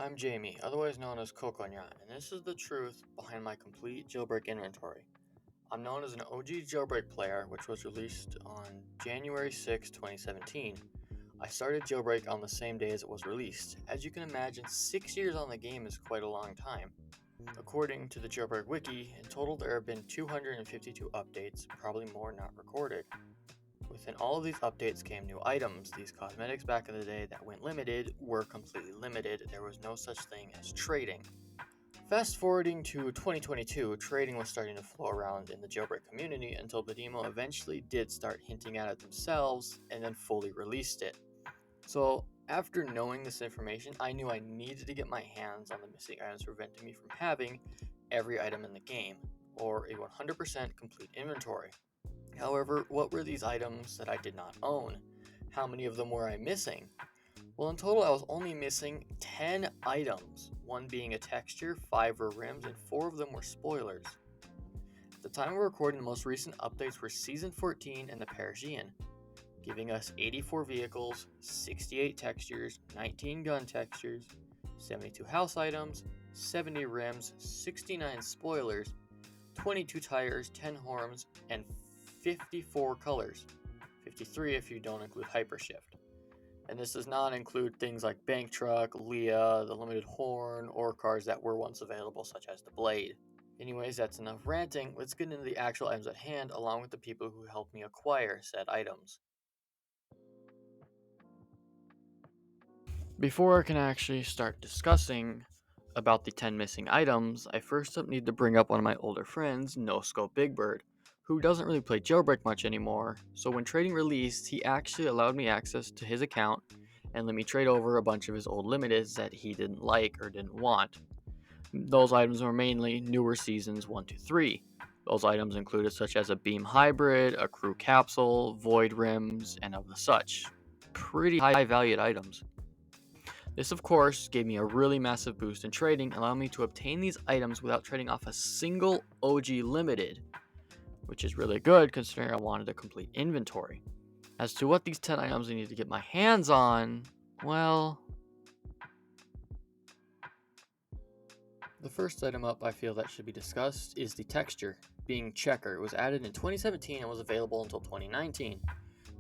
I'm Jamie, otherwise known as Coconut, and this is the truth behind my complete jailbreak inventory. I'm known as an OG jailbreak player, which was released on January 6, 2017. I started jailbreak on the same day as it was released. As you can imagine, 6 years on the game is quite a long time. According to the jailbreak wiki, in total there have been 252 updates, probably more not recorded. Within all of these updates came new items. These cosmetics back in the day that went limited were completely limited. There was no such thing as trading. Fast forwarding to 2022, trading was starting to flow around in the jailbreak community until the demo eventually did start hinting at it themselves and then fully released it. So, after knowing this information, I knew I needed to get my hands on the missing items preventing me from having every item in the game, or a 100% complete inventory. However, what were these items that I did not own? How many of them were I missing? Well, in total, I was only missing 10 items, one being a texture, 5 were rims, and 4 of them were spoilers. At the time of recording, the most recent updates were Season 14 and the Parisian, giving us 84 vehicles, 68 textures, 19 gun textures, 72 house items, 70 rims, 69 spoilers, 22 tires, 10 horns, and 54 colors. 53 if you don't include Hypershift. And this does not include things like Bank Truck, Leah, the Limited Horn, or cars that were once available, such as the Blade. Anyways, that's enough ranting. Let's get into the actual items at hand, along with the people who helped me acquire said items. Before I can actually start discussing about the 10 missing items, I first need to bring up one of my older friends, No Scope Big Bird, who doesn't really play jailbreak much anymore, so when trading released, he actually allowed me access to his account and let me trade over a bunch of his old limiteds that he didn't like or didn't want. Those items were mainly newer seasons 1 to 3. Those items included such as a beam hybrid, a crew capsule, void rims, and of the such. Pretty high valued items. This of course gave me a really massive boost in trading, allowing me to obtain these items without trading off a single OG limited, which is really good considering I wanted a complete inventory. As to what these 10 items I need to get my hands on, well, the first item up I feel that should be discussed is the texture, being Checker. It was added in 2017 and was available until 2019.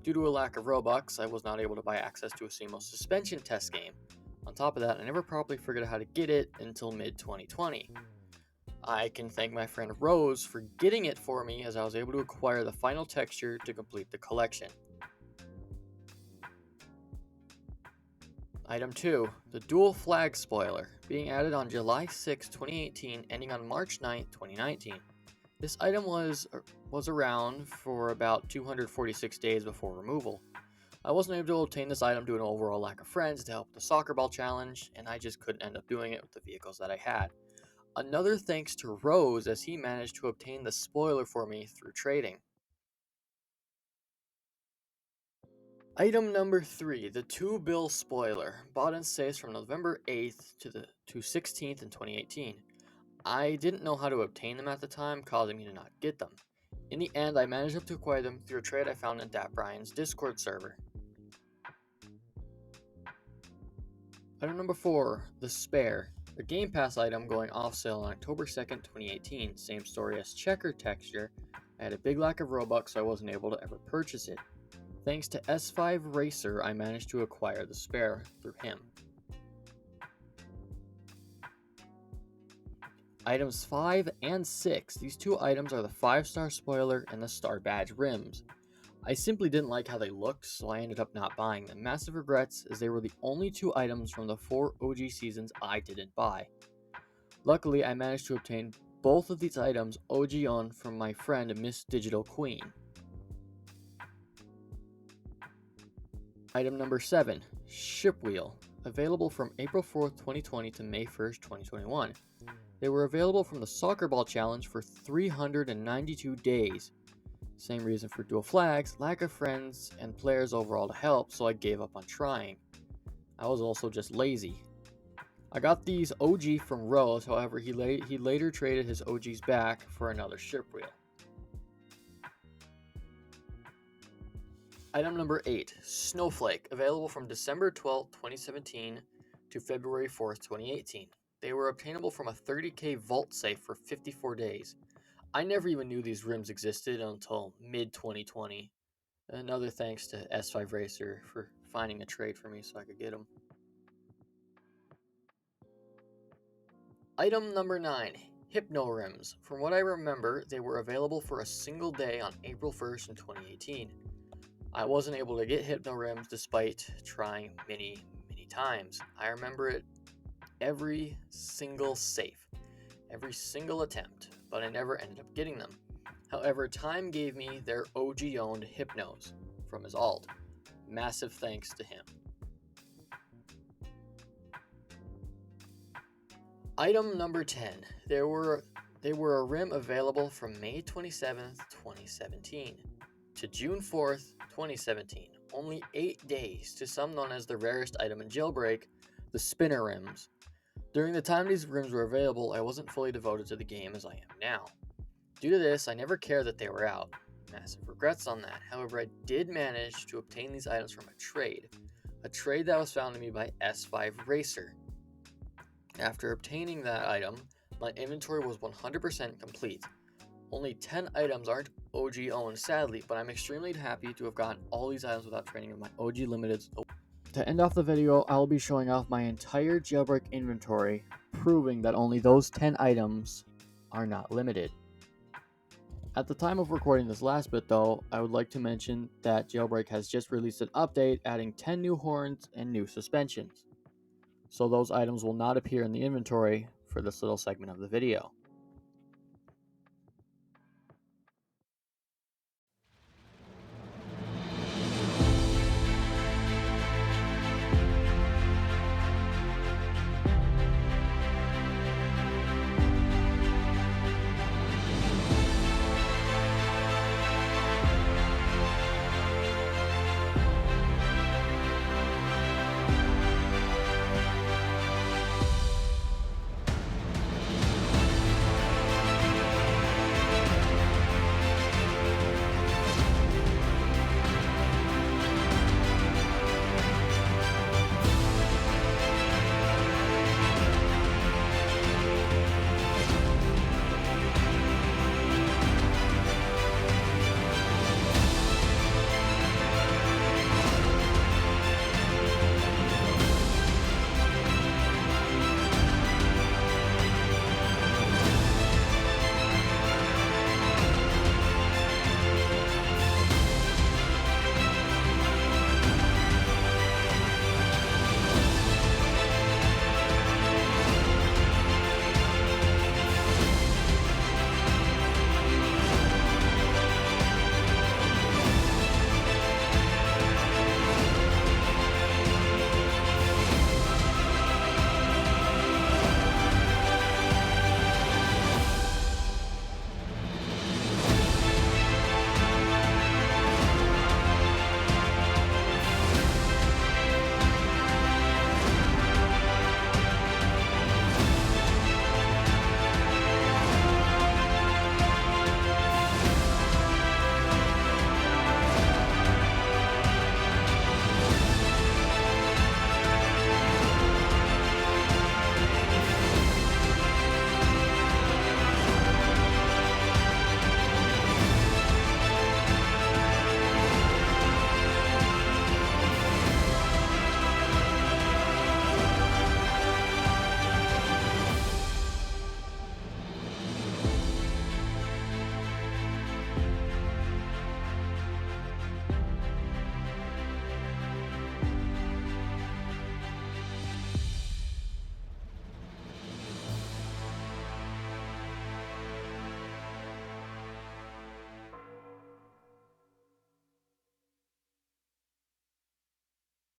Due to a lack of Robux, I was not able to buy access to a seamless suspension test game. On top of that, I never properly figured out how to get it until mid-2020. I can thank my friend Rose for getting it for me as I was able to acquire the final texture to complete the collection. Item 2, the Dual Flag Spoiler, being added on July 6, 2018, ending on March 9, 2019. This item was around for about 246 days before removal. I wasn't able to obtain this item due to an overall lack of friends to help the soccer ball challenge, and I just couldn't end up doing it with the vehicles that I had. Another thanks to Rose as he managed to obtain the spoiler for me through trading. Item number 3, the 2-bill spoiler, bought in sales from November 8th to 16th in 2018. I didn't know how to obtain them at the time, causing me to not get them. In the end, I managed to acquire them through a trade I found in Dat Brian's Discord server. Item number 4, the Spare, a Game Pass item going off sale on October 2nd, 2018. Same story as Checker texture. I had a big lack of Robux, so I wasn't able to ever purchase it. Thanks to S5 Racer, I managed to acquire the Spare through him. Items 5 and 6. These two items are the 5-star spoiler and the Star Badge rims. I simply didn't like how they looked, so I ended up not buying them. Massive regrets, as they were the only 2 items from the 4 OG seasons I didn't buy. Luckily, I managed to obtain both of these items OG on from my friend Miss Digital Queen. Item number 7, Ship Wheel, available from April 4th, 2020 to May 1st, 2021. They were available from the Soccer Ball Challenge for 392 days. Same reason for dual flags, lack of friends and players overall to help, so I gave up on trying. I was also just lazy. I got these OG from Rose, however he later traded his OGs back for another ship wheel. Item number 8, Snowflake, available from December 12, 2017 to February 4th, 2018. They were obtainable from a 30k vault safe for 54 days. I never even knew these rims existed until mid-2020. Another thanks to S5 Racer for finding a trade for me so I could get them. Item number 9, Hypno Rims. From what I remember, they were available for a single day on April 1st in 2018. I wasn't able to get Hypno Rims despite trying many times. I remember it every single safe, every single attempt, but I never ended up getting them. However, Time gave me their OG-owned Hypnos from his alt. Massive thanks to him. Item number 10. They were a rim available from May 27th, 2017 to June 4th, 2017. Only 8 days to some known as the rarest item in Jailbreak, the spinner rims. During the time these rims were available, I wasn't fully devoted to the game as I am now. Due to this, I never cared that they were out. Massive regrets on that. However, I did manage to obtain these items from a trade that was found to me by S5 Racer. After obtaining that item, my inventory was 100% complete. Only 10 items aren't OG owned, sadly, but I'm extremely happy to have gotten all these items without trading with my OG limiteds. To end off the video, I'll be showing off my entire Jailbreak inventory, proving that only those 10 items are not limited. At the time of recording this last bit though, I would like to mention that Jailbreak has just released an update adding 10 new horns and new suspensions. So those items will not appear in the inventory for this little segment of the video.